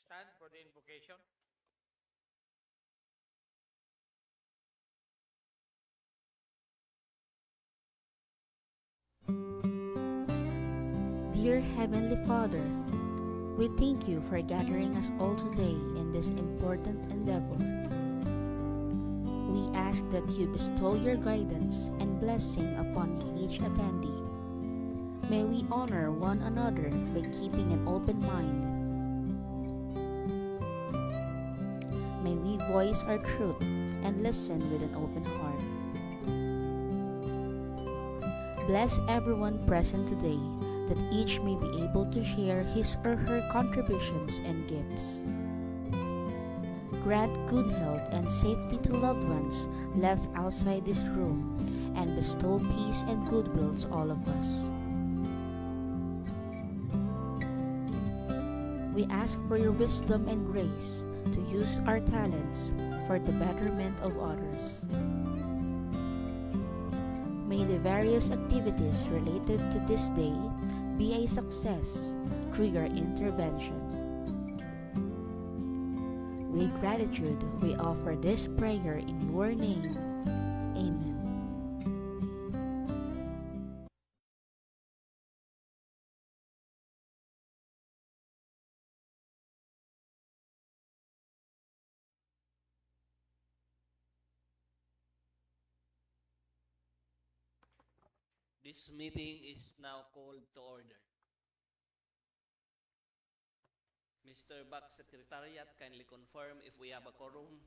stand for the invocation. Dear Heavenly Father, we thank you for gathering us all today in this important endeavor. We ask that you bestow your guidance and blessing upon each attendee. May we honor one another by keeping an open mind. May we voice our truth and listen with an open heart. Bless everyone present today, that each may be able to share his or her contributions and gifts. Grant good health and safety to loved ones left outside this room, and bestow peace and goodwill to all of us. We ask for your wisdom and grace to use our talents for the betterment of others. May the various activities related to this day be a success through your intervention. With gratitude, we offer this prayer in your name. Amen. This meeting is now called to order. Mr. Back Secretariat, kindly confirm if we have a quorum.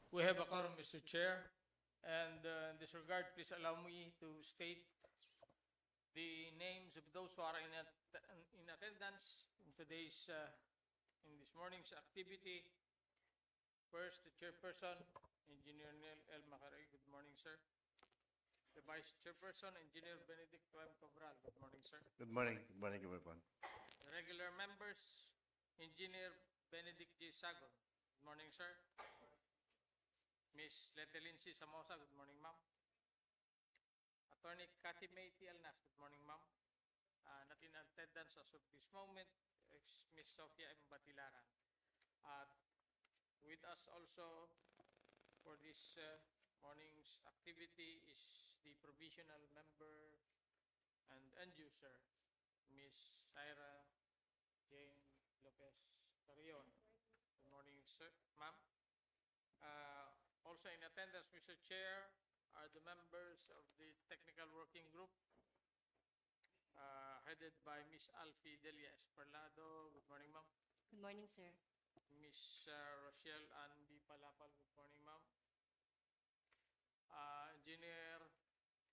We have a quorum, Mr. Chair. And in this regard, please allow me to state the names of those who are in attendance in today's in this morning's activity. First, the chairperson, Engineer Neil L. Macaray. Good morning, sir. The vice chairperson, Engineer Benedict M. Cabral. Good morning, sir. Good morning. Good morning, everyone. The regular members, Engineer Benedict J. Sagon. Good morning, sir. Miss Letelinsi Samosa. Good morning, ma'am. Attorney Cathy May T. Alnas. Good morning, ma'am. Not in attendance as of this moment is Miss Sofia M. Batilaran. With us also for this morning's activity is the provisional member and end user, Miss Syra Jane Lopez Carrion. Good morning, sir, ma'am. Also in attendance, Mr. Chair, are the members of the Technical Working Group, headed by Miss Alfie Delia Esperlado. Good morning, ma'am. Good morning, sir. Miss Rochelle Andy Palapal. Good morning, ma'am. Engineer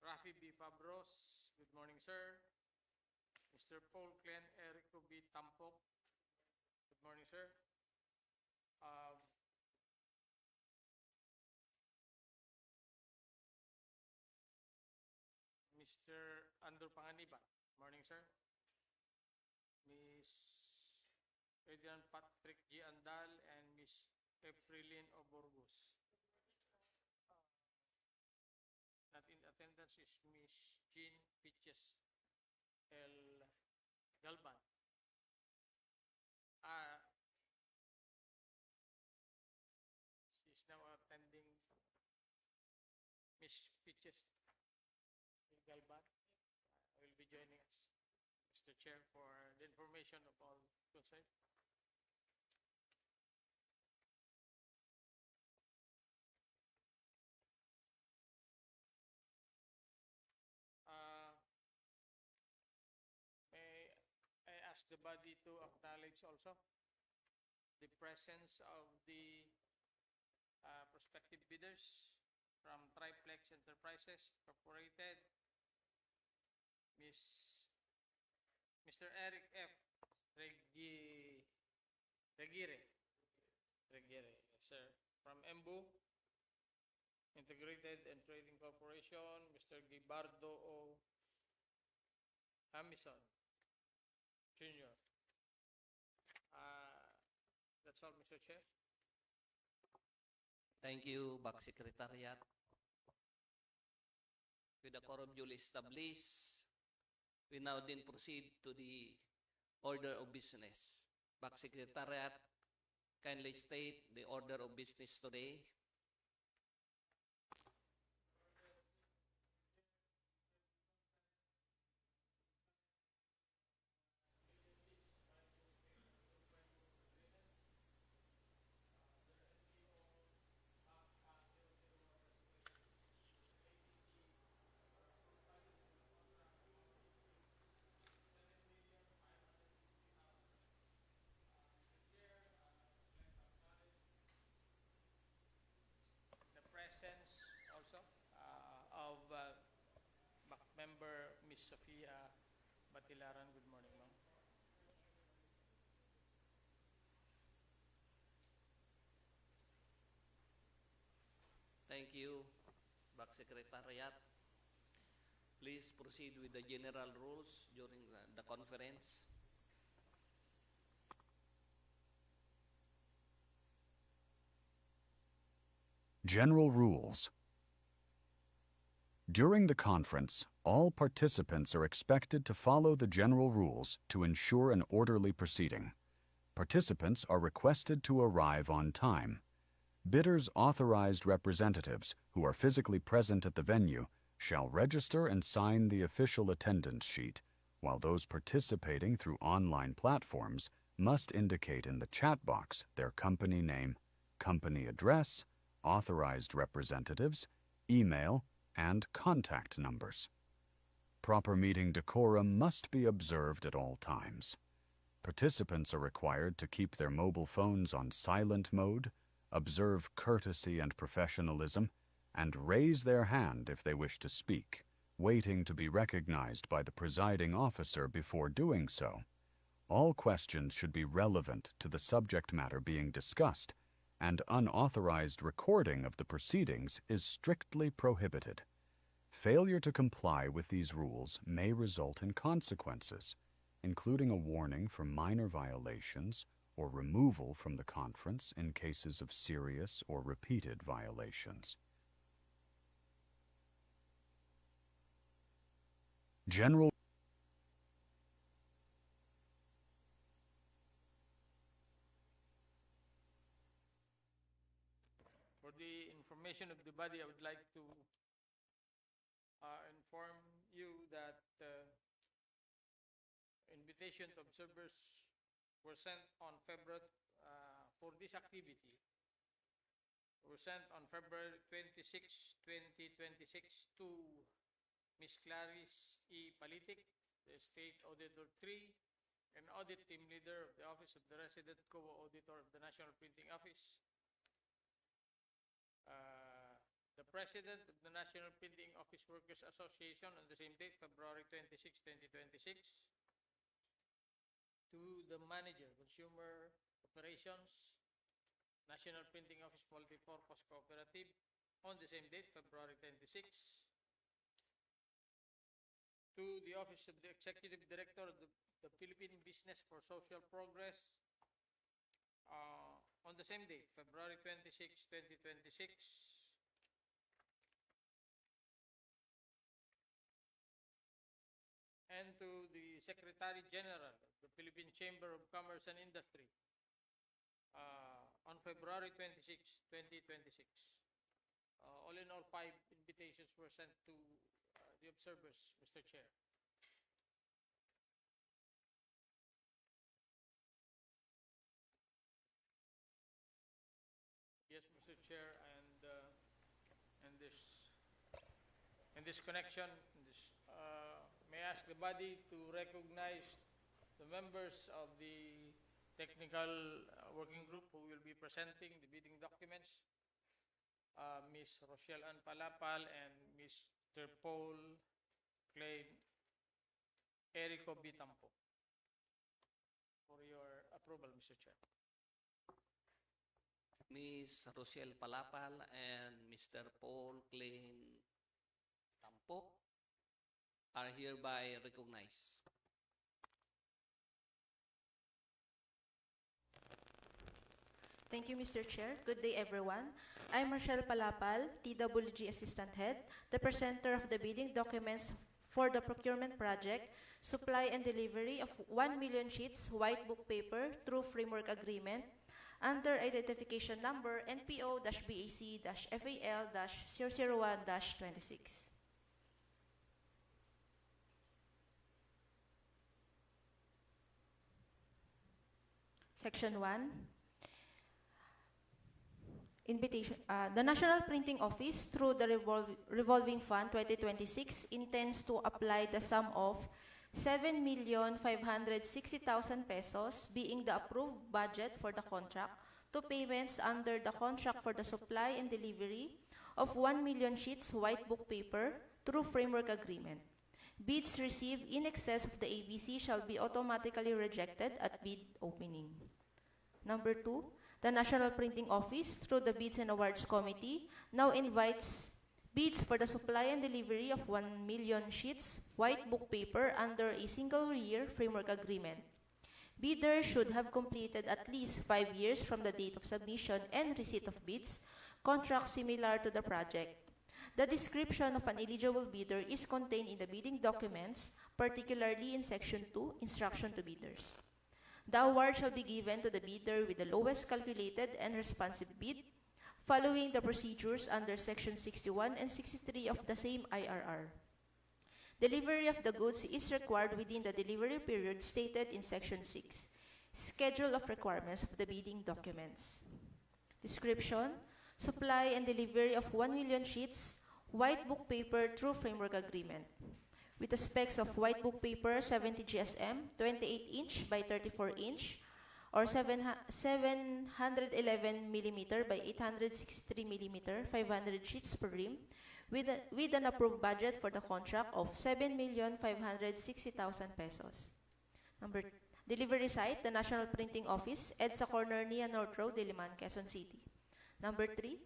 Rafi B. Fabros. Good morning, sir. Mr. Paul Clen Erico B. Tampok. Good morning, sir. Mr. Andrew Panganiban. Morning, sir. Miss Adrian Patrick G. Andal and Miss Efrilyn Oborgus. Not in attendance is Miss Jean Pitches L. Galban. She's now attending. Miss Pitches L. Galban will be joining us, Mr. Chair, for the information of all concerned. May I ask the body to acknowledge also the presence of the prospective bidders from Triplex Enterprises Incorporated, Mr. Eric F. Regire, yes, sir. From Embu Integrated and Trading Corporation, Mr. Gibardo O. Hamison Jr. That's all, Mr. Chair. Thank you, Back Secretariat. With the quorum duly established, we now then proceed to the order of business. Back Secretariat, kindly state the order of business today. The presence also of back member Ms. Sofia Batilaran. Good morning, ma'am. Thank you, Back Secretariat. Please proceed with the general rules during the conference. General Rules. During the conference, all participants are expected to follow the general rules to ensure an orderly proceeding. Participants are requested to arrive on time. Bidders' authorized representatives who are physically present at the venue shall register and sign the official attendance sheet, while those participating through online platforms must indicate in the chat box their company name, company address, authorized representatives, email, and contact numbers. Proper meeting decorum must be observed at all times. Participants are required to keep their mobile phones on silent mode, observe courtesy and professionalism, and raise their hand if they wish to speak, waiting to be recognized by the presiding officer before doing so. All questions should be relevant to the subject matter being discussed, and unauthorized recording of the proceedings is strictly prohibited. Failure to comply with these rules may result in consequences, including a warning for minor violations or removal from the conference in cases of serious or repeated violations. General For the information of the body, I would like to inform you that invitation to observers were sent on February for this activity. Were sent on February 26, 2026 to Ms. Clarice E. Palitic, the State Auditor 3, and Audit Team Leader of the Office of the Resident Co-Auditor of the National Printing Office. The President of the National Printing Office Workers Association on the same date, February 26, 2026. To the Manager, Consumer Operations, National Printing Office Multipurpose Cooperative on the same date, February 26. To the Office of the Executive Director of the Philippine Business for Social Progress on the same date, February 26, 2026. And to the Secretary General of the Philippine Chamber of Commerce and Industry on February 26, 2026. All in all, 5 invitations were sent to the observers, Mr. Chair. Yes, Mr. Chair, and this connection, may I ask the body to recognize the members of the technical working group who will be presenting the bidding documents, Ms. Rochelle Ann Palapal and Mr. Paul Klein Erico Bitampo. For your approval, Mr. Chair. Ms. Rochelle Palapal and Mr. Paul Klein Tampo are hereby recognized. Thank you, Mr. Chair. Good day, everyone. I'm Rochelle Palapal, TWG Assistant Head, the presenter of the bidding documents for the procurement project, supply and delivery of 1 million sheets white book paper through framework agreement under identification number NPO-BAC-FAL-001-26. Section 1. Invitation. The National Printing Office, through the Revolving Fund 2026, intends to apply the sum of 7,560,000 pesos, being the approved budget for the contract, to payments under the contract for the supply and delivery of 1 million sheets white book paper through framework agreement. Bids received in excess of the ABC shall be automatically rejected at bid opening. Number 2, the National Printing Office, through the Bids and Awards Committee, now invites bids for the supply and delivery of 1 million sheets white book paper under a single-year framework agreement. Bidders should have completed at least 5 years from the date of submission and receipt of bids, contracts similar to the project. The description of an eligible bidder is contained in the bidding documents, particularly in Section 2, Instruction to Bidders. The award shall be given to the bidder with the lowest calculated and responsive bid, following the procedures under Section 61 and 63 of the same IRR. Delivery of the goods is required within the delivery period stated in Section 6. Schedule of requirements of the bidding documents. Description: supply and delivery of 1 million sheets white book paper through framework agreement. With the specs of white book paper 70 GSM, 28 inch by 34 inch, or 711 millimeter by 863 millimeter, 500 sheets per ream, with an approved budget for the contract of 7,560,000 pesos. Number delivery site, the National Printing Office, EDSA Corner, Nia North Road, Diliman, Quezon City. Number 3,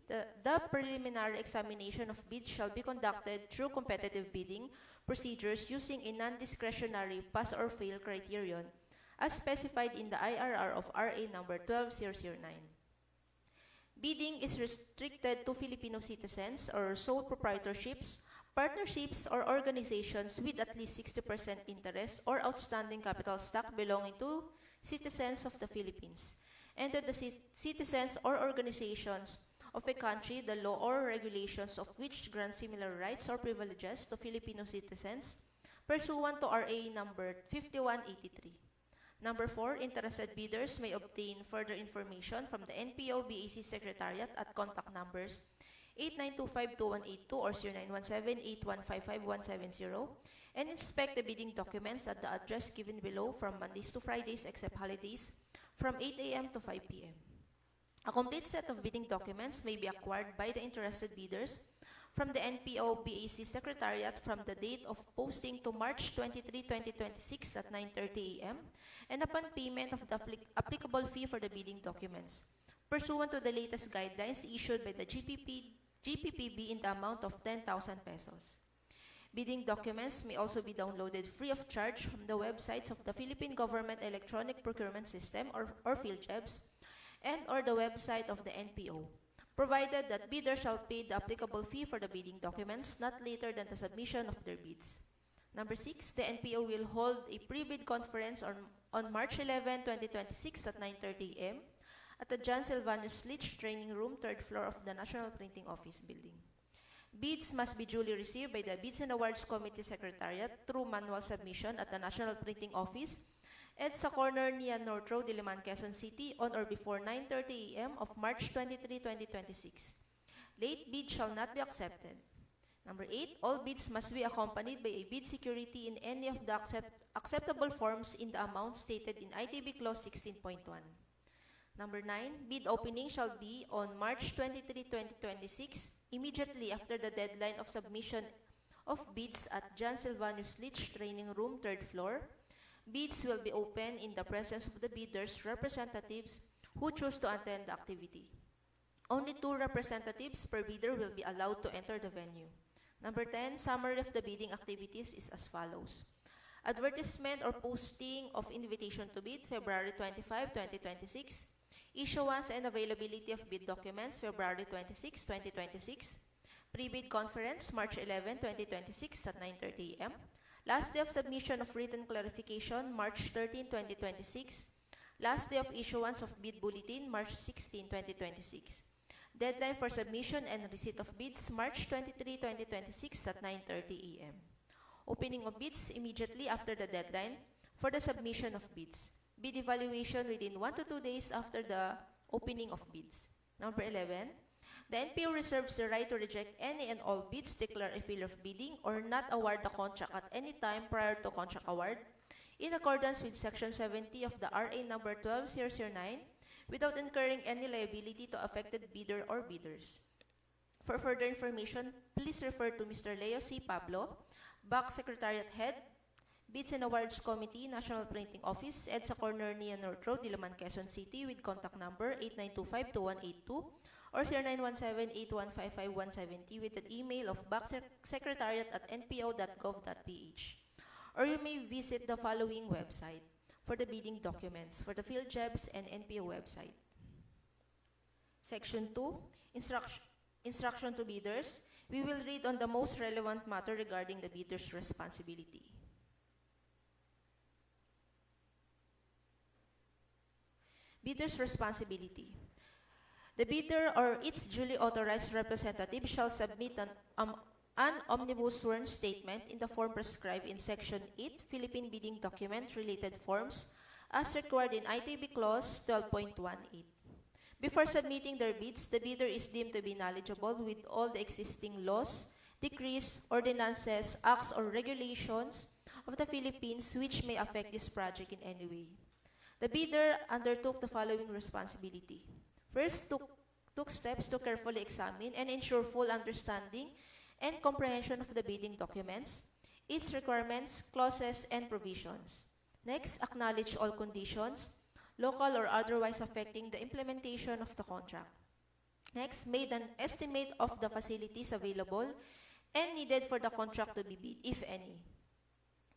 the preliminary examination of bids shall be conducted through competitive bidding procedures using a non-discretionary pass or fail criterion as specified in the IRR of RA number 12009. Bidding is restricted to Filipino citizens or sole proprietorships, partnerships, or organizations with at least 60% interest or outstanding capital stock belonging to citizens of the Philippines, and to the citizens or organizations of a country, the law or regulations of which grant similar rights or privileges to Filipino citizens pursuant to RA number 5183. Number 4, interested bidders may obtain further information from the NPO-BAC Secretariat at contact numbers 8925-2182 or 0917-8155-170 and inspect the bidding documents at the address given below from Mondays to Fridays except holidays from 8 a.m. to 5 p.m. A complete set of bidding documents may be acquired by the interested bidders from the NPO-BAC Secretariat from the date of posting to March 23, 2026 at 9:30 a.m. and upon payment of the applicable fee for the bidding documents, pursuant to the latest guidelines issued by the GPPB in the amount of 10,000 pesos. Bidding documents may also be downloaded free of charge from the websites of the Philippine Government Electronic Procurement System or PhilGEBS and or the website of the NPO, provided that bidders shall pay the applicable fee for the bidding documents not later than the submission of their bids. Number 6, the NPO will hold a pre-bid conference on March 11, 2026 at 9:30 a.m. at the John Silvanus Leach Training Room, 3rd floor of the National Printing Office building. Bids must be duly received by the Bids and Awards Committee Secretariat through manual submission at the National Printing Office, EDSA Corner, Nia North Road, Diliman, Quezon City, on or before 9:30 a.m. of March 23, 2026. Late bids shall not be accepted. Number 8, all bids must be accompanied by a bid security in any of the acceptable forms in the amount stated in ITB Clause 16.1. Number 9, bid opening shall be on March 23, 2026, immediately after the deadline of submission of bids at John Silvanus Leach Training Room, 3rd floor. Bids will be open in the presence of the bidders' representatives who choose to attend the activity. Only 2 representatives per bidder will be allowed to enter the venue. Number 10, summary of the bidding activities is as follows. Advertisement or posting of invitation to bid, February 25, 2026. Issuance and availability of bid documents, February 26, 2026. Pre-bid conference, March 11, 2026 at 9:30 a.m. Last day of submission of written clarification, March 13, 2026. Last day of issuance of bid bulletin, March 16, 2026. Deadline for submission and receipt of bids, March 23, 2026 at 9:30 a.m. Opening of bids immediately after the deadline for the submission of bids. Bid evaluation within 1 to 2 days after the opening of bids. Number 11, the NPO reserves the right to reject any and all bids, declare a failure of bidding, or not award the contract at any time prior to contract award, in accordance with Section 70 of the RA number 12009, without incurring any liability to affected bidder or bidders. For further information, please refer to Mr. Leo C. Pablo, BAC Secretariat Head, Bids and Awards Committee, National Printing Office, EDSA Corner, Nia North Road, Diliman, Quezon City, with contact number 8925-2182 or 0917-8155-170 with an email of bacsecretariat@npo.gov.ph. Or you may visit the following website for the bidding documents for the field jobs and NPO website. Section 2, Instruction to bidders. We will read on the most relevant matter regarding the bidder's responsibility. Bidder's responsibility. The bidder or its duly authorized representative shall submit an omnibus sworn statement in the form prescribed in Section 8, Philippine Bidding Document Related Forms, as required in ITB Clause 12.18. Before submitting their bids, the bidder is deemed to be knowledgeable with all the existing laws, decrees, ordinances, acts, or regulations of the Philippines which may affect this project in any way. The bidder undertook the following responsibility. First, took steps to carefully examine and ensure full understanding and comprehension of the bidding documents, its requirements, clauses, and provisions. Next, acknowledge all conditions, local or otherwise affecting the implementation of the contract. Next, made an estimate of the facilities available and needed for the contract to be bid, if any.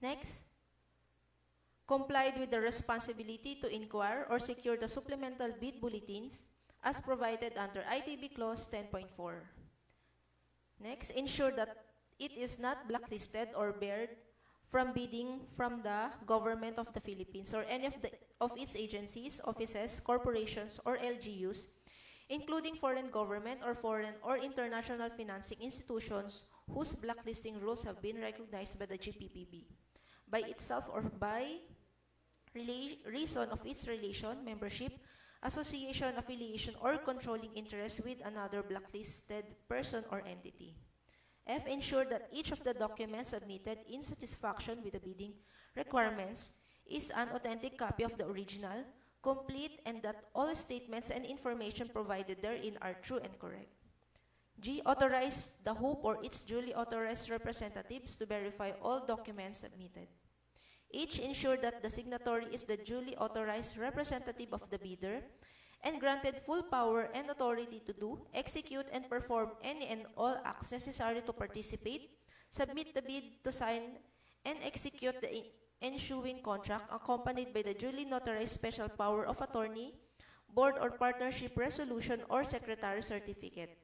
Next, complied with the responsibility to inquire or secure the supplemental bid bulletins as provided under ITB Clause 10.4. Next, ensure that it is not blacklisted or barred from bidding from the government of the Philippines or any of its agencies, offices, corporations, or LGUs, including foreign government or foreign or international financing institutions whose blacklisting rules have been recognized by the GPPB, by itself or by reason of its relation, membership, association, affiliation, or controlling interest with another blacklisted person or entity. F. Ensure that each of the documents submitted in satisfaction with the bidding requirements is an authentic copy of the original, complete, and that all statements and information provided therein are true and correct. G. Authorize the HOPE or its duly authorized representatives to verify all documents submitted. H. Ensure that the signatory is the duly authorized representative of the bidder and granted full power and authority to do, execute, and perform any and all acts necessary to participate, submit the bid, to sign, and execute the ensuing contract accompanied by the duly notarized special power of attorney, board or partnership resolution, or secretary certificate,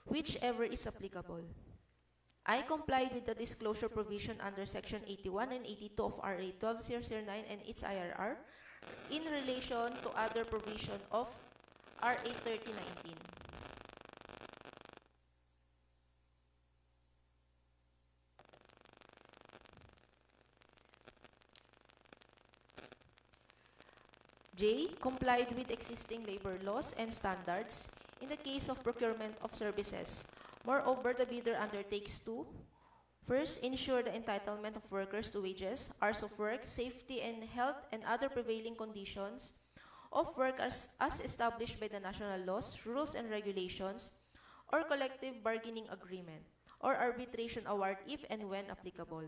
whichever is applicable. I complied with the disclosure provision under Section 81 and 82 of RA 12009 and its IRR in relation to other provision of RA 3019. J. Complied with existing labor laws and standards in the case of procurement of services. Moreover, the bidder undertakes to: first, ensure the entitlement of workers to wages, hours of work, safety and health, and other prevailing conditions of work as established by the national laws, rules and regulations, or collective bargaining agreement, or arbitration award if and when applicable.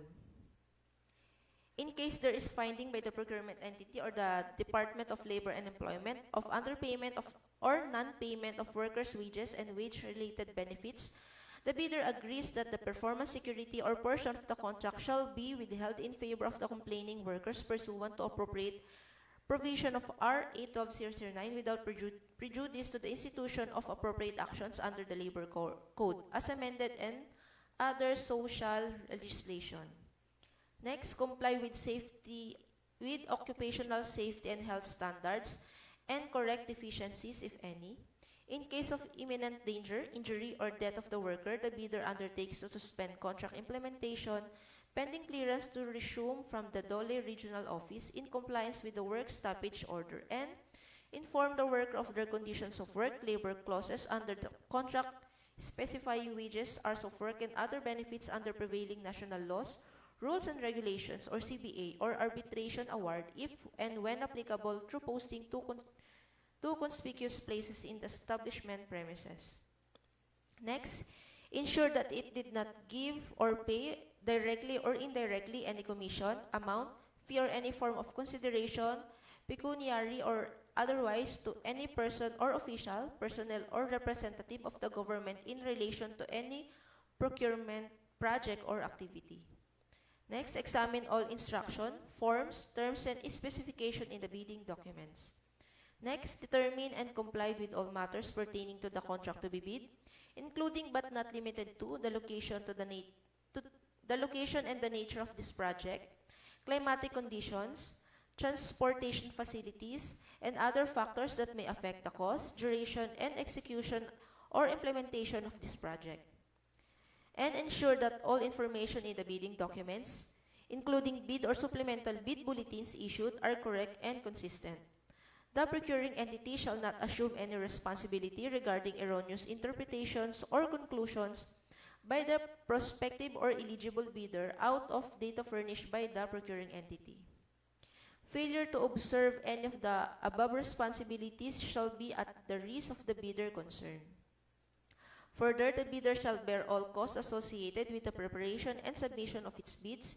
In case there is finding by the procurement entity or the Department of Labor and Employment of underpayment of or non-payment of workers' wages and wage-related benefits, the bidder agrees that the performance security or portion of the contract shall be withheld in favor of the complaining workers pursuant to appropriate provision of RA 12009 without prejudice to the institution of appropriate actions under the Labor Code, as amended, and other social legislation. Next, comply with occupational safety and health standards and correct deficiencies, if any. In case of imminent danger, injury, or death of the worker, the bidder undertakes to suspend contract implementation pending clearance to resume from the Dole Regional Office in compliance with the work stoppage order, and inform the worker of their conditions of work, labor clauses under the contract specifying wages, hours of work, and other benefits under prevailing national laws, rules and regulations, or CBA, or arbitration award if and when applicable through posting to conspicuous places in the establishment premises. Next, ensure that it did not give or pay directly or indirectly any commission, amount, fee, or any form of consideration, pecuniary or otherwise, to any person or official, personnel, or representative of the government in relation to any procurement project or activity. Next, examine all instruction, forms, terms, and specification in the bidding documents. Next, determine and comply with all matters pertaining to the contract to be bid, including but not limited to the location and the nature of this project, climatic conditions, transportation facilities, and other factors that may affect the cost, duration, and execution or implementation of this project. And ensure that all information in the bidding documents, including bid or supplemental bid bulletins issued, are correct and consistent. The procuring entity shall not assume any responsibility regarding erroneous interpretations or conclusions by the prospective or eligible bidder out of data furnished by the procuring entity. Failure to observe any of the above responsibilities shall be at the risk of the bidder concerned. Further, the bidder shall bear all costs associated with the preparation and submission of its bids,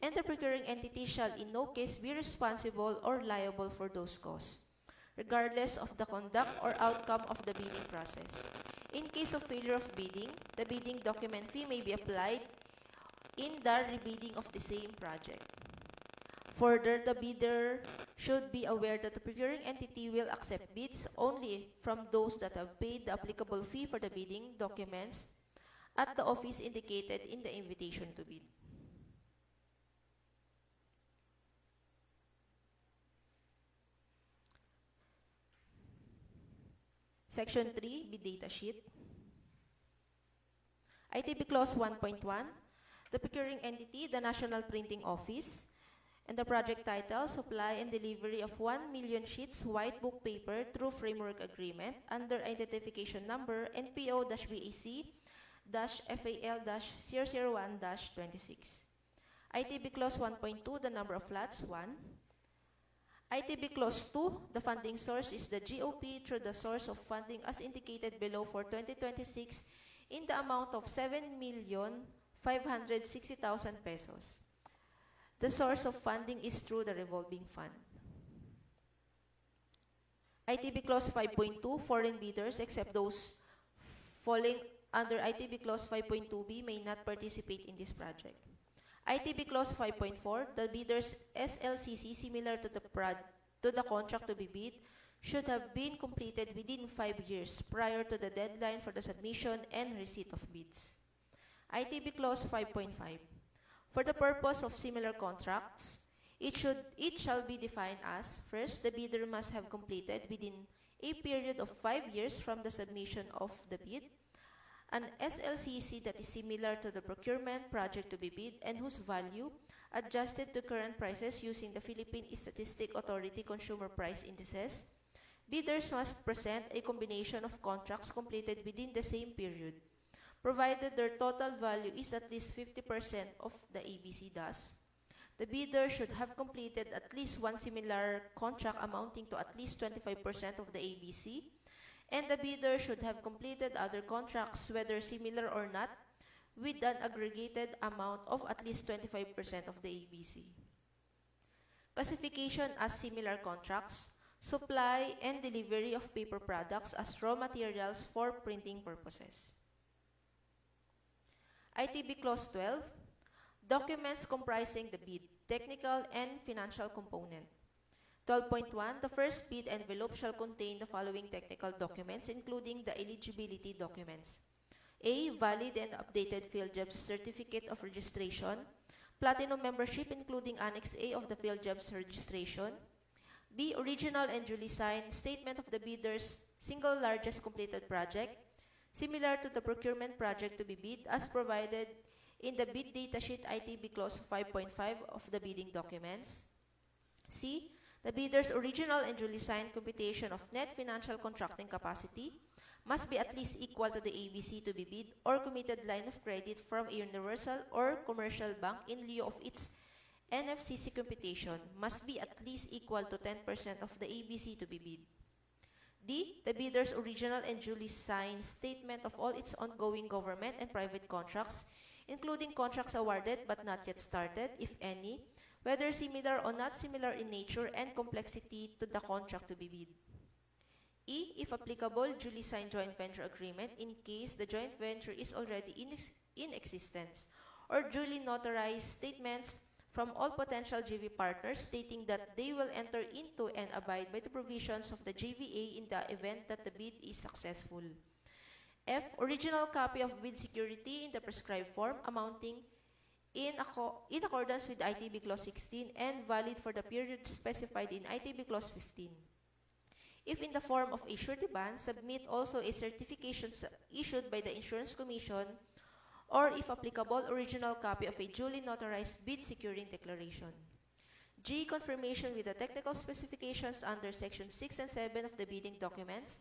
and the procuring entity shall in no case be responsible or liable for those costs, regardless of the conduct or outcome of the bidding process. In case of failure of bidding, the bidding document fee may be applied in the rebidding of the same project. Further, the bidder should be aware that the procuring entity will accept bids only from those that have paid the applicable fee for the bidding documents at the office indicated in the invitation to bid. Section 3, bid data sheet. ITB Clause 1.1, the procuring entity, the National Printing Office, and the project title, supply and delivery of 1 million sheets white book paper through framework agreement under identification number NPO-BAC-FAL-001-26. ITB Clause 1.2, the number of lots, 1. ITB Clause 2, the funding source is the GOP through the source of funding as indicated below for 2026 in the amount of 7,560,000 pesos. The source of funding is through the revolving fund. ITB Clause 5.2, foreign bidders except those falling under ITB Clause 5.2b may not participate in this project. ITB Clause 5.4, the bidder's SLCC similar to the contract to be bid should have been completed within 5 years prior to the deadline for the submission and receipt of bids. ITB Clause 5.5, for the purpose of similar contracts, it shall be defined as, first, the bidder must have completed within a period of 5 years from the submission of the bid an SLCC that is similar to the procurement project to be bid and whose value, adjusted to current prices using the Philippine Statistic Authority Consumer Price Indices. Bidders must present a combination of contracts completed within the same period, provided their total value is at least 50% of the ABC. Thus, the bidder should have completed at least one similar contract amounting to at least 25% of the ABC, and the bidder should have completed other contracts, whether similar or not, with an aggregated amount of at least 25% of the ABC. Classification as similar contracts, supply and delivery of paper products as raw materials for printing purposes. ITB Clause 12, documents comprising the bid, technical and financial component. 12.1, the first bid envelope shall contain the following technical documents, including the eligibility documents. A, valid and updated PhilJobs certificate of registration, Platinum membership including Annex A of the PhilJobs registration. B. Original and duly signed statement of the bidder's single largest completed project, similar to the procurement project to be bid as provided in the bid data sheet ITB clause 5.5 of the bidding documents. C. The bidder's original and duly signed computation of net financial contracting capacity must be at least equal to the ABC to be bid or committed line of credit from a universal or commercial bank in lieu of its NFCC computation must be at least equal to 10% of the ABC to be bid. D. The bidder's original and duly signed statement of all its ongoing government and private contracts, including contracts awarded but not yet started, if any, whether similar or not similar in nature and complexity to the contract to be bid. E. If applicable, duly signed joint venture agreement in case the joint venture is already in existence, or duly notarized statements from all potential JV partners stating that they will enter into and abide by the provisions of the JVA in the event that the bid is successful. F. Original copy of bid security in the prescribed form amounting in accordance with ITB Clause 16 and valid for the period specified in ITB Clause 15. If in the form of a surety bond, submit also a certification issued by the Insurance Commission, or if applicable, original copy of a duly notarized bid securing declaration. G. Confirmation with the technical specifications under Section 6 and 7 of the bidding documents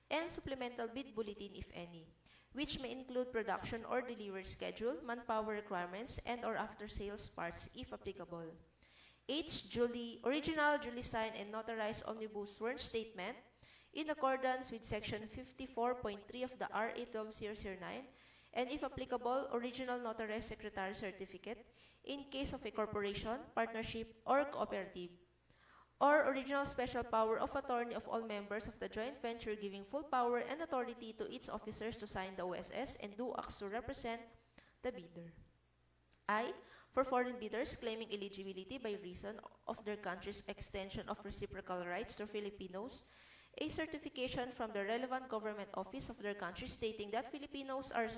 and supplemental bid bulletin, if any, which may include production or delivery schedule, manpower requirements, and or after-sales parts, if applicable. H. Original, duly signed, and notarized omnibus sworn statement in accordance with Section 54.3 of the RA 12009, and if applicable, original notarized secretary certificate in case of a corporation, partnership, or cooperative, or original special power of attorney of all members of the joint venture giving full power and authority to its officers to sign the OSS and do acts to represent the bidder. I. For foreign bidders claiming eligibility by reason of their country's extension of reciprocal rights to Filipinos, a certification from the relevant government office of their country stating that Filipinos are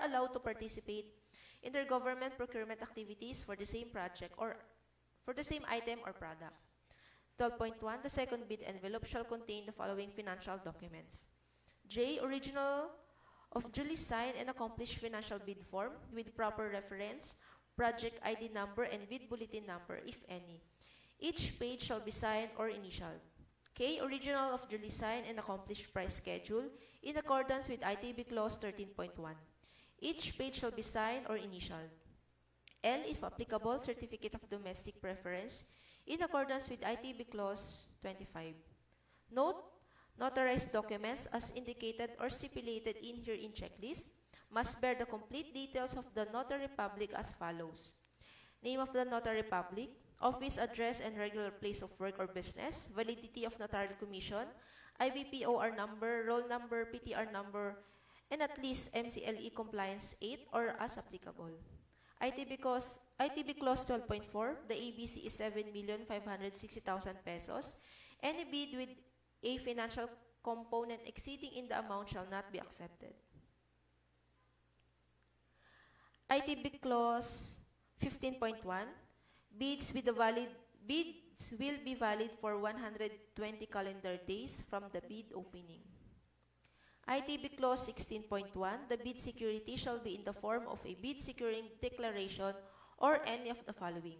allowed to participate in their government procurement activities for the same project or for the same item or product. 12.1. The second bid envelope shall contain the following financial documents. J. Original of duly signed and accomplished financial bid form with proper reference, project ID number, and bid bulletin number, if any. Each page shall be signed or initialed. K. Original of duly signed and accomplished price schedule in accordance with ITB Clause 13.1. Each page shall be signed or initialed. L. If applicable, certificate of domestic preference in accordance with ITB Clause 25. Note, notarized documents as indicated or stipulated in herein checklist must bear the complete details of the notary public as follows. Name of the notary public, office address and regular place of work or business, validity of notarial commission, IBPOR number, roll number, PTR number, and at least MCLE compliance 8 or as applicable. ITB Clause 12.4, the ABC is 7,560,000 pesos. Any bid with a financial component exceeding in the amount shall not be accepted. ITB Clause 15.1, bids will be valid for 120 calendar days from the bid opening. ITB Clause 16.1, the bid security shall be in the form of a bid securing declaration or any of the following.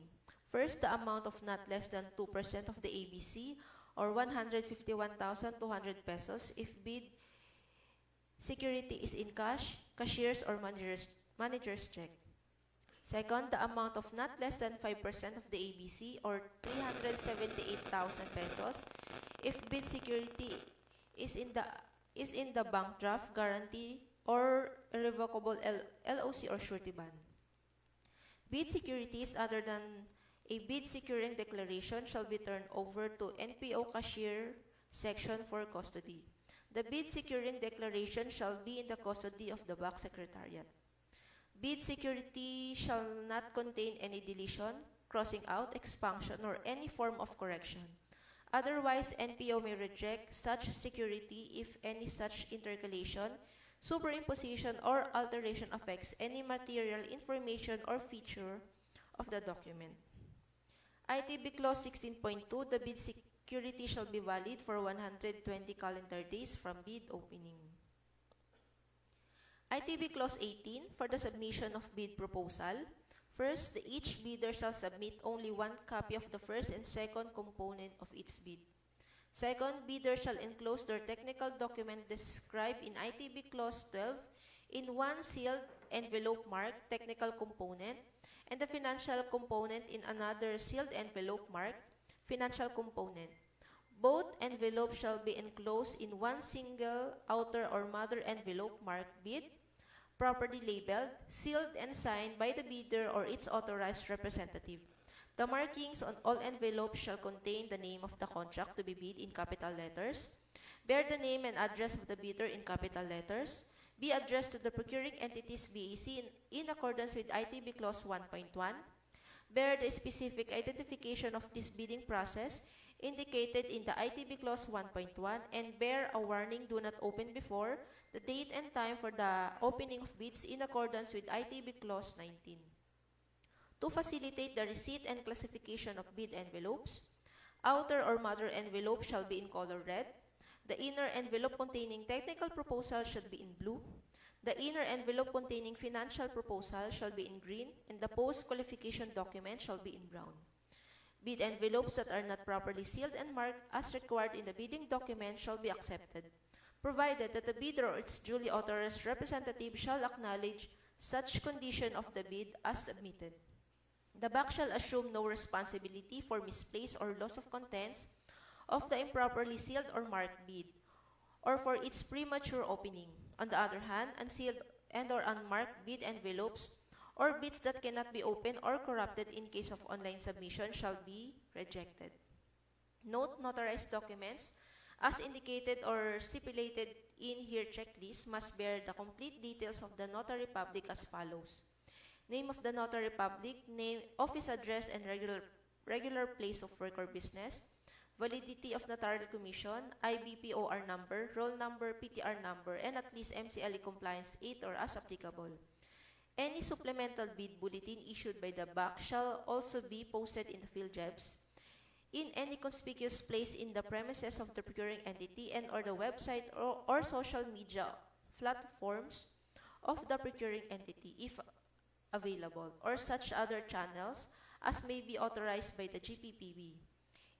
First, the amount of not less than 2% of the ABC or 151,200 pesos if bid security is in cash, cashier's or manager's check. Second, the amount of not less than 5% of the ABC or 378,000 pesos if bid security is in the bank draft, guarantee, or irrevocable LOC or surety bond. Bid securities other than a bid securing declaration shall be turned over to NPO cashier section for custody. The bid securing declaration shall be in the custody of the bank secretariat. Bid security shall not contain any deletion, crossing out, expunction, or any form of correction. Otherwise, NPO may reject such security if any such intercalation, superimposition, or alteration affects any material information or feature of the document. ITB Clause 16.2, the bid security shall be valid for 120 calendar days from bid opening. ITB Clause 18, for the submission of bid proposal, first, each bidder shall submit only one copy of the first and second component of its bid. Second, bidder shall enclose their technical document described in ITB Clause 12 in one sealed envelope marked technical component and the financial component in another sealed envelope marked financial component. Both envelopes shall be enclosed in one single outer or mother envelope marked bid, properly labeled, sealed, and signed by the bidder or its authorized representative. The markings on all envelopes shall contain the name of the contract to be bid in capital letters, bear the name and address of the bidder in capital letters, be addressed to the procuring entity's BAC in accordance with ITB Clause 1.1, bear the specific identification of this bidding process indicated in the ITB Clause 1.1, and bear a warning do not open before the date and time for the opening of bids in accordance with ITB Clause 19. To facilitate the receipt and classification of bid envelopes, outer or mother envelope shall be in color red, the inner envelope containing technical proposal should be in blue, the inner envelope containing financial proposal shall be in green, and the post-qualification document shall be in brown. Bid envelopes that are not properly sealed and marked as required in the bidding document shall be accepted, provided that the bidder or its duly authorized representative shall acknowledge such condition of the bid as submitted. The BAC shall assume no responsibility for misplaced or loss of contents of the improperly sealed or marked bid, or for its premature opening. On the other hand, unsealed and or unmarked bid envelopes or bids that cannot be opened or corrupted in case of online submission shall be rejected. Note, notarized documents, as indicated or stipulated in here checklist, must bear the complete details of the notary public as follows: name of the notary public, name, office address, and regular place of work or business, validity of notarial commission, IBPOR number, roll number, PTR number, and at least MCLE compliance 8 or as applicable. Any supplemental bid bulletin issued by the BAC shall also be posted in the field jobs in any conspicuous place in the premises of the procuring entity and or the website or social media platforms of the procuring entity, if available, or such other channels as may be authorized by the GPPB.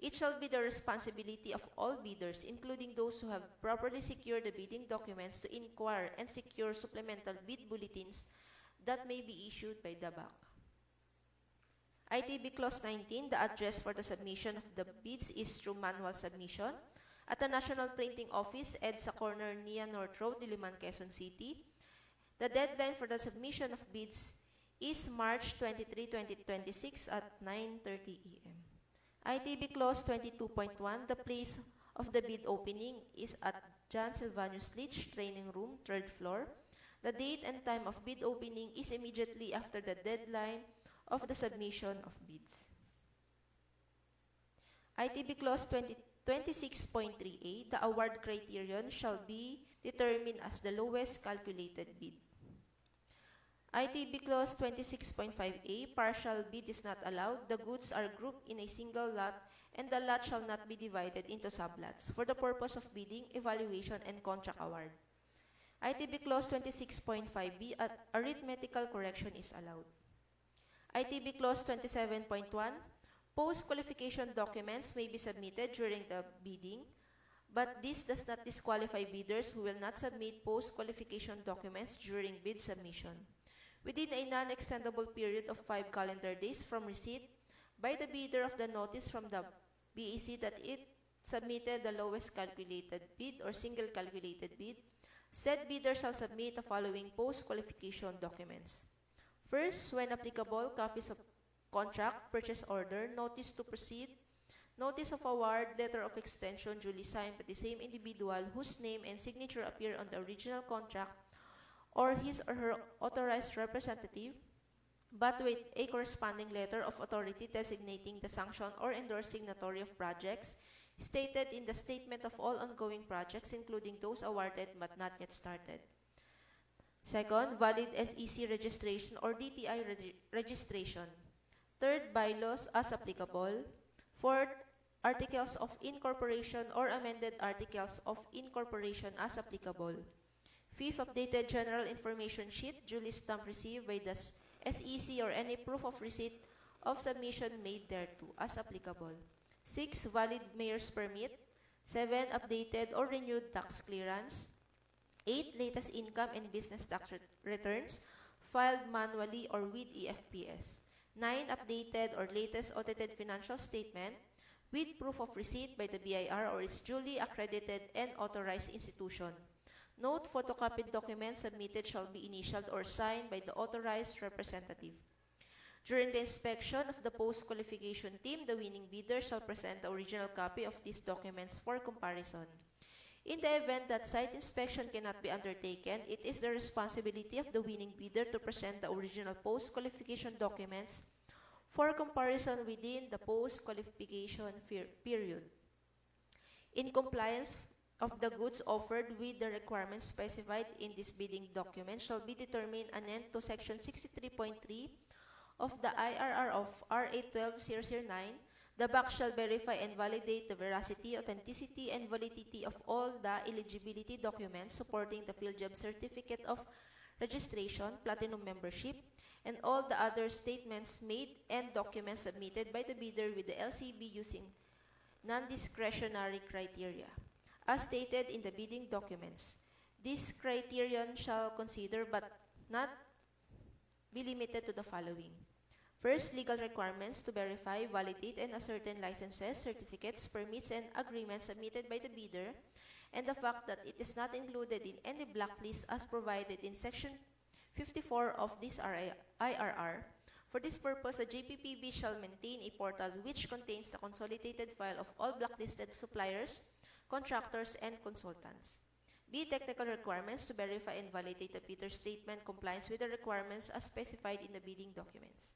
It shall be the responsibility of all bidders, including those who have properly secured the bidding documents, to inquire and secure supplemental bid bulletins that may be issued by the BAC. ITB Clause 19, the address for the submission of the bids is through manual submission at the National Printing Office, EDSA Corner, Nia North Road, Diliman, Quezon City. The deadline for the submission of bids is March 23, 2026 at 9:30 a.m. ITB Clause 22.1, the place of the bid opening is at John Silvanus Leach Training Room, 3rd floor. The date and time of bid opening is immediately after the deadline of the submission of bids. ITB Clause 26.3a, the award criterion shall be determined as the lowest calculated bid. ITB Clause 26.5a, partial bid is not allowed. The goods are grouped in a single lot and the lot shall not be divided into sublots for the purpose of bidding, evaluation, and contract award. ITB Clause 26.5b, arithmetical correction is allowed. ITB Clause 27.1, post-qualification documents may be submitted during the bidding, but this does not disqualify bidders who will not submit post-qualification documents during bid submission within a non-extendable period of 5 calendar days from receipt by the bidder of the notice from the BAC that it submitted the lowest calculated bid or single calculated bid. Said bidder shall submit the following post-qualification documents. First, when applicable, copies of contract, purchase order, notice to proceed, notice of award, letter of extension duly signed by the same individual whose name and signature appear on the original contract, or his or her authorized representative, but with a corresponding letter of authority designating the sanction or endorsing signatory of projects stated in the statement of all ongoing projects, including those awarded but not yet started. Second, valid SEC registration or DTI registration. Third, bylaws as applicable. Fourth, articles of incorporation or amended articles of incorporation as applicable. Fifth, updated general information sheet duly stamped received by the SEC or any proof of receipt of submission made thereto as applicable. 6, valid mayor's permit. 7, updated or renewed tax clearance. 8, latest income and business tax returns filed manually or with EFPS. 9, updated or latest audited financial statement with proof of receipt by the BIR or its duly accredited and authorized institution. Note, photocopied documents submitted shall be initialed or signed by the authorized representative. During the inspection of the post-qualification team, the winning bidder shall present the original copy of these documents for comparison. In the event that site inspection cannot be undertaken, it is the responsibility of the winning bidder to present the original post-qualification documents for comparison within the post-qualification period. In compliance of the goods offered with the requirements specified in this bidding document shall be determined anent to Section 63.3 of the IRR of RA 12009. The BAC shall verify and validate the veracity, authenticity, and validity of all the eligibility documents supporting the PhilJob Certificate of Registration, Platinum Membership, and all the other statements made and documents submitted by the bidder with the LCB using non-discretionary criteria, as stated in the bidding documents. This criterion shall consider but not be limited to the following. First, legal requirements to verify, validate, and ascertain licenses, certificates, permits, and agreements submitted by the bidder, and the fact that it is not included in any blacklist as provided in Section 54 of this IRR. For this purpose, the JPPB shall maintain a portal which contains the consolidated file of all blacklisted suppliers, contractors, and consultants. B, technical requirements to verify and validate the bidder's statement compliance with the requirements as specified in the bidding documents.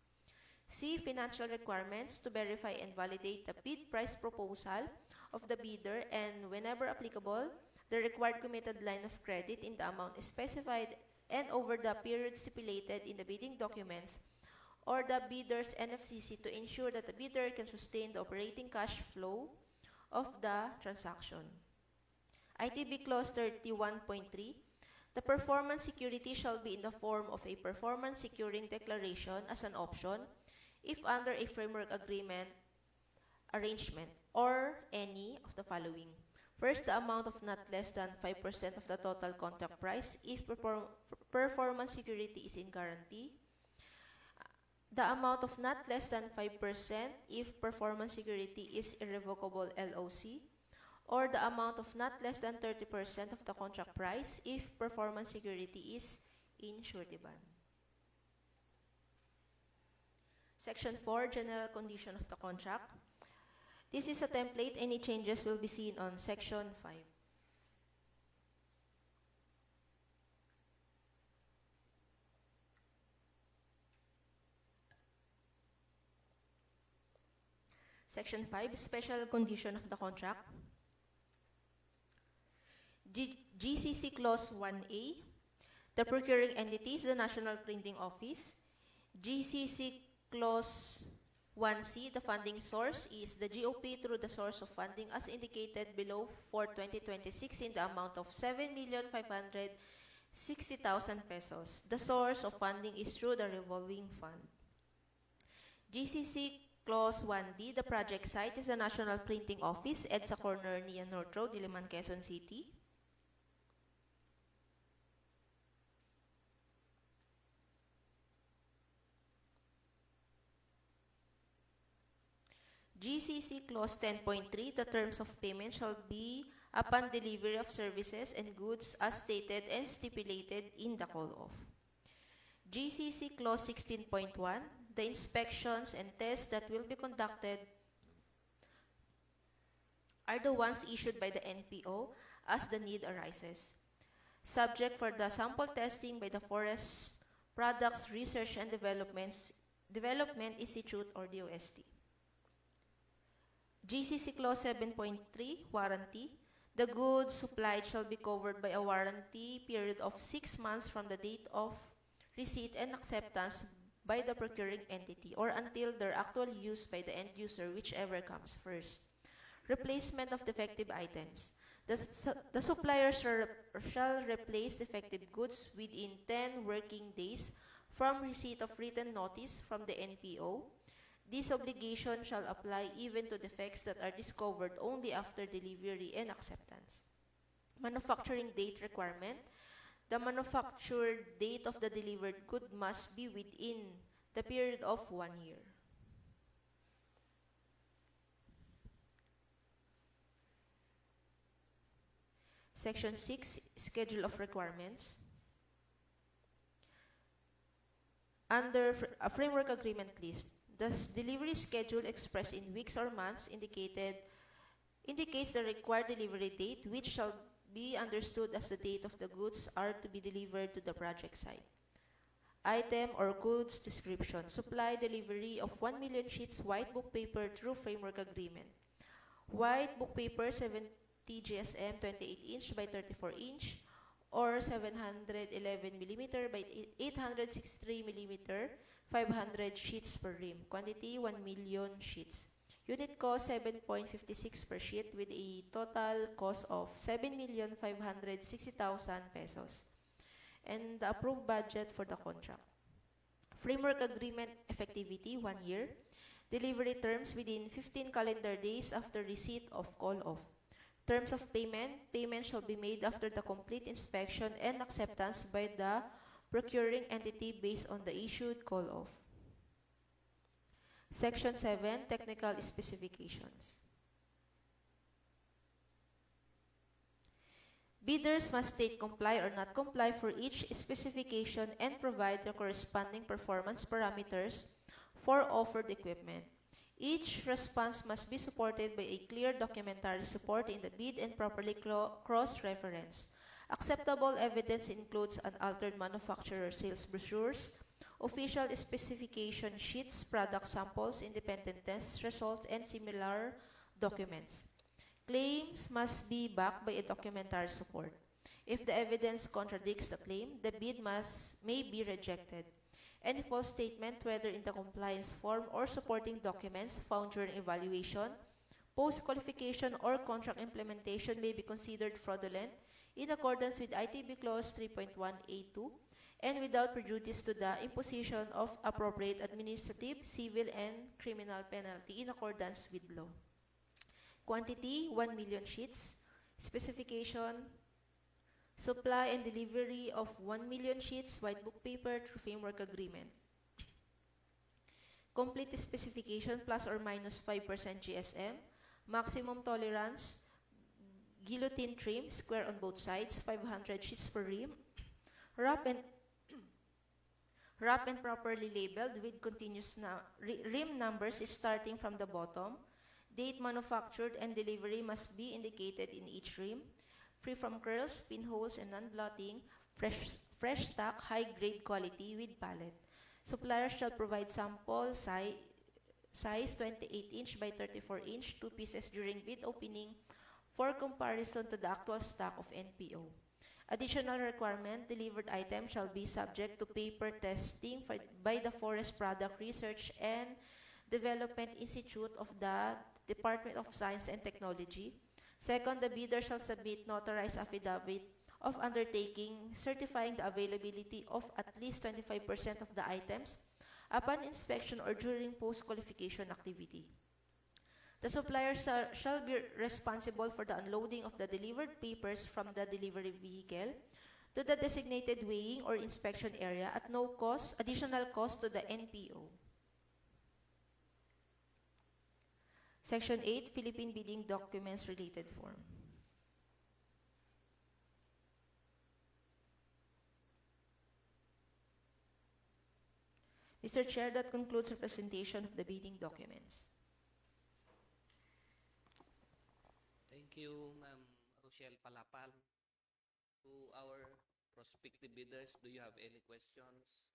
C, financial requirements to verify and validate the bid price proposal of the bidder and, whenever applicable, the required committed line of credit in the amount specified and over the period stipulated in the bidding documents or the bidder's NFCC to ensure that the bidder can sustain the operating cash flow of the transaction. ITB Clause 31.3, the performance security shall be in the form of a performance securing declaration as an option if under a framework agreement arrangement or any of the following. First, the amount of not less than 5% of the total contract price if performance security is in guarantee. The amount of not less than 5% if performance security is irrevocable LOC, or the amount of not less than 30% of the contract price if performance security is in surety bond. Section 4, General Condition of the Contract. This is a template. Any changes will be seen on Section 5. Section 5, Special Condition of the Contract. GCC Clause 1A, the procuring entity is the National Printing Office. GCC Clause 1C, the funding source is the GOP through the source of funding as indicated below for 2026 in the amount of 7,560,000 pesos. The source of funding is through the revolving fund. GCC Clause 1D, the project site is the National Printing Office, EDSA Corner, Nia North Road, Diliman, Quezon City. GCC Clause 10.3, the terms of payment shall be upon delivery of services and goods as stated and stipulated in the call-off. GCC Clause 16.1, the inspections and tests that will be conducted are the ones issued by the NPO as the need arises, subject for the sample testing by the Forest Products Research and Development Institute or DOST. GCC Clause 7.3, warranty. The goods supplied shall be covered by a warranty period of 6 months from the date of receipt and acceptance by the procuring entity or until their actual use by the end user, whichever comes first. Replacement of defective items. The supplier shall replace defective goods within 10 working days from receipt of written notice from the NPO. This obligation shall apply even to defects that are discovered only after delivery and acceptance. Manufacturing date requirement. The manufactured date of the delivered good must be within the period of 1 year. Section 6, Schedule of Requirements. Under a framework agreement list, the delivery schedule expressed in weeks or months indicates the required delivery date, which shall be understood as the date of the goods are to be delivered to the project site. Item or goods description. Supply delivery of 1 million sheets white book paper through framework agreement. White book paper 70 GSM 28 inch by 34 inch or 711 millimeter by 863 millimeter, 500 sheets per ream. Quantity 1 million sheets. Unit cost 7.56 per sheet with a total cost of 7,560,000 pesos. And the approved budget for the contract. Framework agreement effectivity 1 year. Delivery terms within 15 calendar days after receipt of call-off. Terms of payment. Payment shall be made after the complete inspection and acceptance by the procuring entity based on the issued call-off. Section 7, Technical Specifications. Bidders must state comply or not comply for each specification and provide the corresponding performance parameters for offered equipment. Each response must be supported by a clear documentary support in the bid and properly cross-reference. Acceptable evidence includes unaltered manufacturer sales brochures, official specification sheets, product samples, independent test results, and similar documents. Claims must be backed by a documentary support. If the evidence contradicts the claim, the bid may be rejected. Any false statement, whether in the compliance form or supporting documents found during evaluation, post-qualification, or contract implementation may be considered fraudulent in accordance with ITB Clause 3.1A2 and without prejudice to the imposition of appropriate administrative, civil, and criminal penalty in accordance with law. Quantity, 1 million sheets. Specification, supply and delivery of 1 million sheets white book paper through framework agreement. Complete specification plus or minus 5% GSM. Maximum tolerance, guillotine trim, square on both sides, 500 sheets per ream. Wrap and properly labeled with continuous ream numbers starting from the bottom. Date manufactured and delivery must be indicated in each ream. Free from curls, pinholes, and non-blotting, fresh stock, high-grade quality with pallet. Suppliers shall provide sample size 28 inch by 34 inch, 2 pieces during bid opening for comparison to the actual stock of NPO. Additional requirement, delivered item shall be subject to paper testing by the Forest Product Research and Development Institute of the Department of Science and Technology. Second, the bidder shall submit notarized affidavit of undertaking certifying the availability of at least 25% of the items upon inspection or during post-qualification activity. The supplier shall be responsible for the unloading of the delivered papers from the delivery vehicle to the designated weighing or inspection area at no cost, additional cost to the NPO. Section 8, Philippine Bidding Documents Related Form. Mr. Chair, that concludes the presentation of the bidding documents. Thank you, Ma'am Rochelle Palapal. To our prospective bidders, do you have any questions,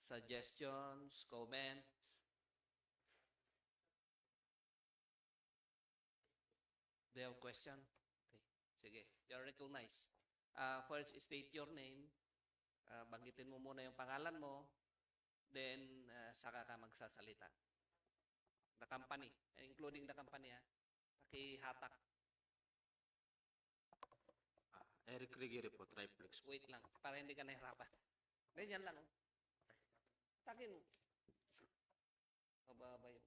suggestions, comments? Do you have a question? Okay. Sige, you're recognized. First, state your name. Banggitin mo muna yung pangalan mo, then saka ka magsasalita. The company, including the company, pakihatak. Eric Rigiri po, Triplex po. Wait lang, para hindi ka nahirapan. Ganyan lang. Takin mo. Mababa yun.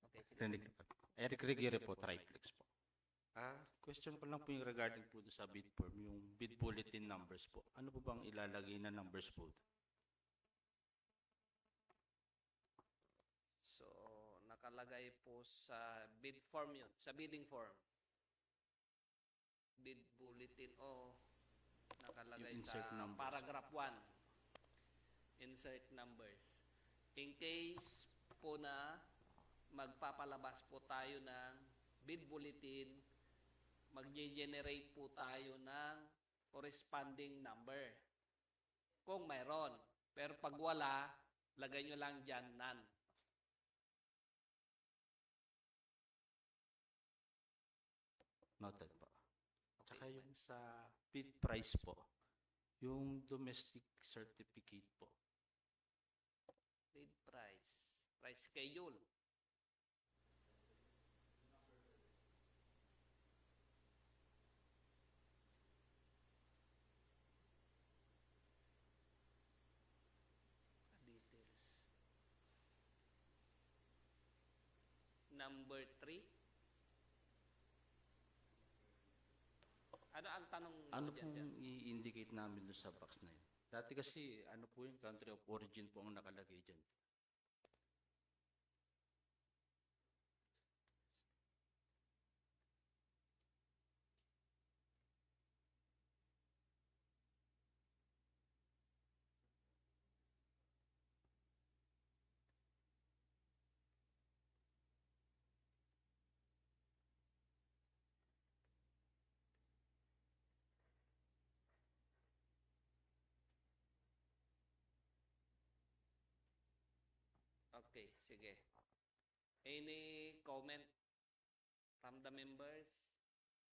Okay, sige. Eric Rigiri po, Triplex po. Question ko lang po yung regarding po sa bid form, yung bid bulletin numbers po. Ano po bang ilalagay na numbers po? So, nakalagay po sa bid form yun, sa bidding form. Bid bulletin o nakalagay Yung sa insert numbers. paragraph 1. Insert numbers. In case po na magpapalabas po tayo ng bid bulletin, mag-generate po tayo ng corresponding number. Kung mayroon. Pero pag wala, lagay nyo lang dyan none. Noted po. Tsaka yung sa bid price po, yung domestic certificate po. Bid price. Price schedule. Details. Number 3. Ano ang tanong mo Ano dyan, pong sir? i-indicate namin doon sa box na yun? Dati kasi, ano po yung country of origin po ang nakalagay dyan. Okay, sige. Any comment from the members?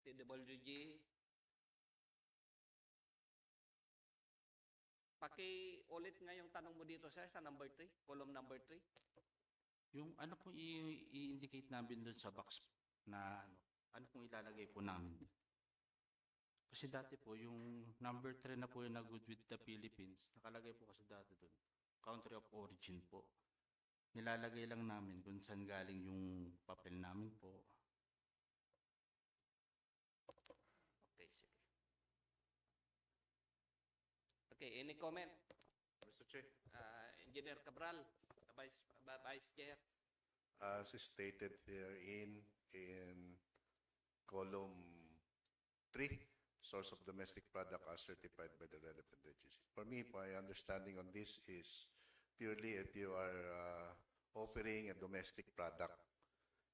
TWG? Paki-ulit nga yung tanong mo dito, sir, sa number 3, column number 3. Yung ano po i-indicate namin doon sa box na ano pong ilalagay po namin. Kasi dati po, yung number 3 na po yung na good with the Philippines, nakalagay po kasi dati doon, country of origin po. Nilalagay lang namin kung saan galing yung papel namin po. Okay, sige. Okay, any comment? Mr. Chair, Engineer Cabral, Vice Chair. as stated here in column 3, source of domestic product as certified by the relevant agency. For me, my understanding on this is purely if you are offering a domestic product.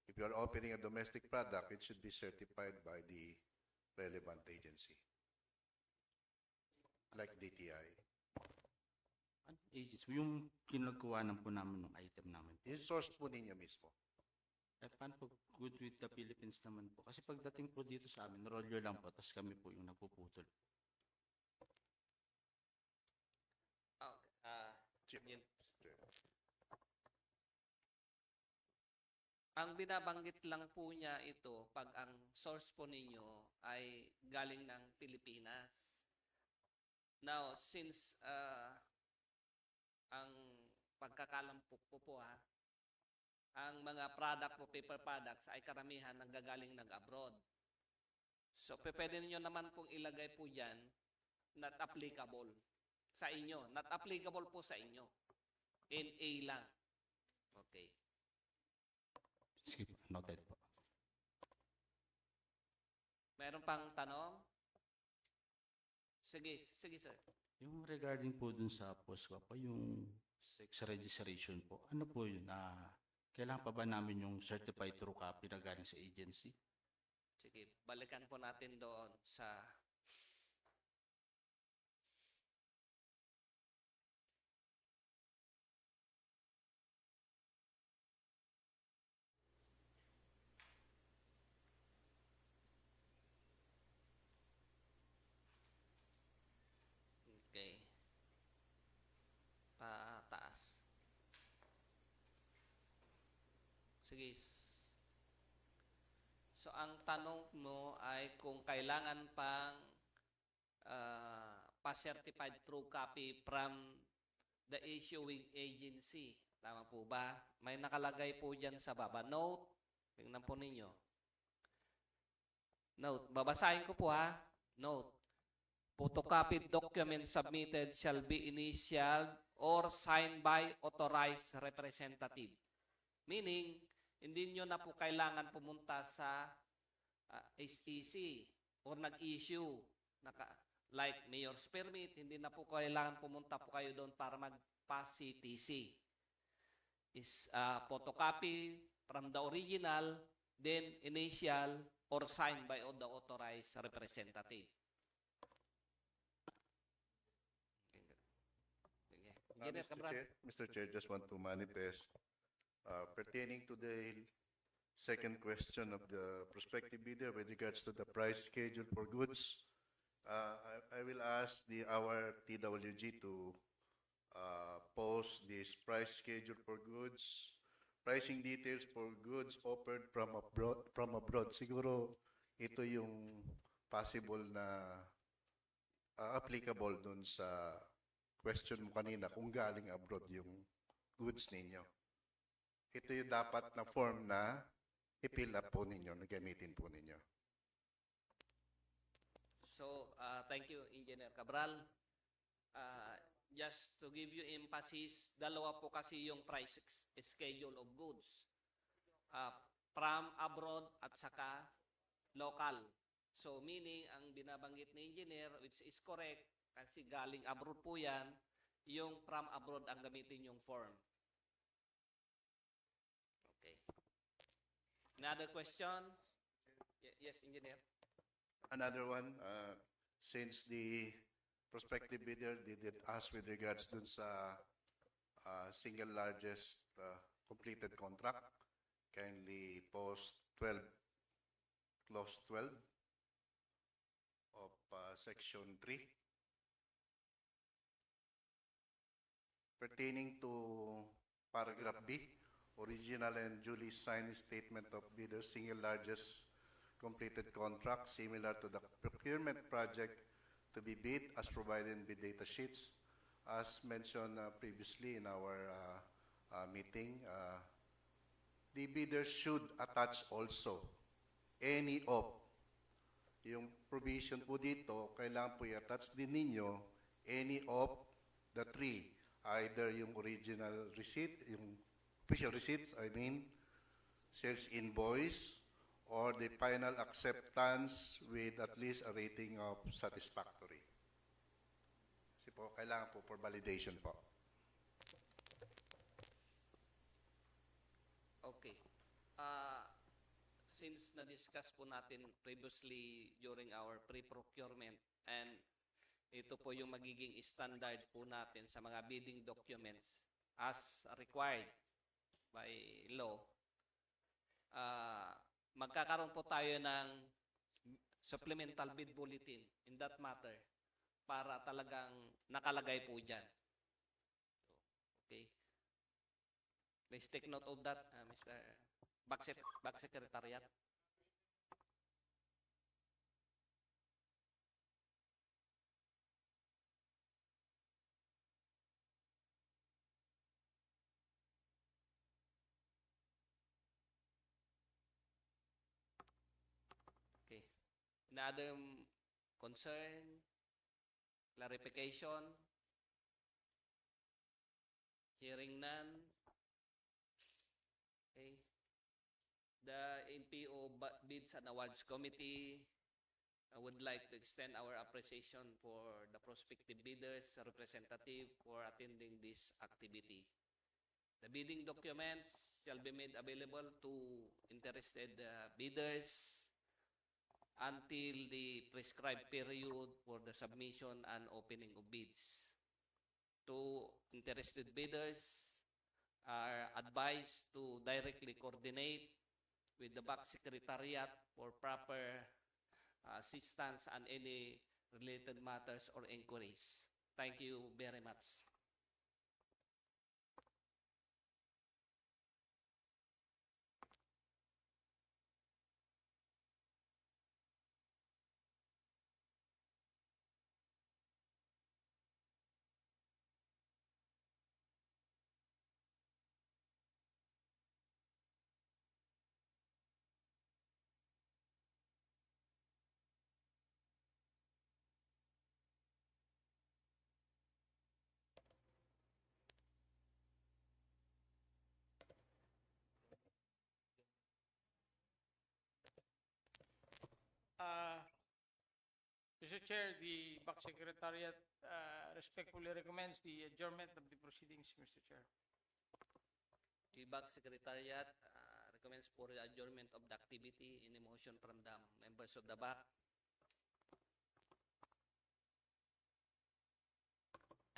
If you are offering a domestic product, it should be certified by the relevant agency, like DTI. Ano ages? Yung kinagawanan po namin ng item namin. Yung source po ninyo mismo. Paano po good with the Philippines naman po? Kasi pagdating po dito sa amin, roller lang po, tapos kami po yung nagpuputol. Chief. Yun. Mr. Ang binabanggit lang po niya ito pag ang source po ninyo ay galing ng Pilipinas. Now, since ang pagkakalampok po ang mga product po, paper products ay karamihan nanggagaling ng-abroad. So, pwede niyo naman pong ilagay po dyan, not applicable sa inyo. Not applicable po sa inyo. NA lang. Okay. Sige po, noted po. Meron pang tanong? Sige, sir. Yung regarding po dun sa POSCO po, yung sex registration po, ano po yun? Kailangan pa ba namin yung certified true copy na galing sa agency? Sige, balikan po natin doon sa okay. Pataas. Sige. So, ang tanong mo ay kung kailangan pang pa-certified true copy from the issuing agency. Tama po ba? May nakalagay po dyan sa baba. Note, tingnan po ninyo. Note, babasahin ko po ha. Note, photocopied documents submitted shall be initialed or signed by authorized representative. Meaning, hindi nyo na po kailangan pumunta sa SEC or nag-issue. Like mayor's permit, hindi na po kailangan pumunta po kayo doon para mag-pass CTC. Is photocopy from the original, then initial or signed by the authorized representative. Mr. Chair, just want to manifest pertaining to the second question of the prospective bidder with regards to the price schedule for goods. I will ask our TWG to post this price schedule for goods, pricing details for goods offered from abroad. Siguro ito yung possible na applicable dun sa question mo kanina kung galing abroad yung goods ninyo. Ito yung dapat na form na i-fill up po ninyo, na gamitin po ninyo. So, thank you, Engineer Cabral. Just to give you emphasis, dalawa po kasi yung price schedule of goods. From abroad at saka local. So, meaning, ang binabanggit ni Engineer, which is correct, kasi galing abroad po yan, yung from abroad ang gamitin yung form. Okay. Another question? Yes, Engineer. Another one, since the prospective bidder did ask with regards dun sa single largest completed contract, kindly post 12, clause 12 of section 3 pertaining to paragraph B, original and duly signed statement of bidder, single largest completed contract similar to the procurement project to be bid as provided in bid data sheets. As mentioned previously in our meeting, the bidder should attach also any of yung provision po dito, kailangan po i-attach din ninyo any of the three, either yung original receipt, yung official receipts, I mean, sales invoice, or the final acceptance with at least a rating of satisfactory. Kasi po, kailangan po for validation po. Okay. Since na-discuss po natin previously during our pre-procurement and ito po yung magiging standard po natin sa mga bidding documents as required by law, magkakaroon po tayo ng supplemental bid bulletin in that matter para talagang nakalagay po dyan. Okay. Please take note of that, Mr. Back Secretariat. Okay. Another concern, clarification, hearing none. Okay. The NPO Bids and Awards Committee would like to extend our appreciation for the prospective bidders representative for attending this activity. The bidding documents shall be made available to interested bidders until the prescribed period for the submission and opening of bids. To interested bidders are advised to directly coordinate with the back secretariat for proper assistance and any related matters or inquiries. Thank you very much. Mr. Chair, the BAC Secretariat respectfully recommends the adjournment of the proceedings, Mr. Chair. The BAC Secretariat recommends for the adjournment of the activity in a motion from the members of the BAC.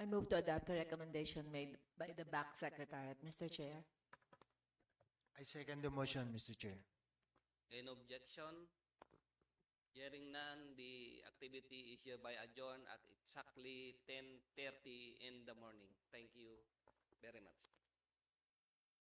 I move to adopt the recommendation made by the BAC Secretariat, Mr. Chair. I second the motion, Mr. Chair. Any objection? Hearing none, the activity is hereby adjourned at exactly 10:30 in the morning. Thank you very much.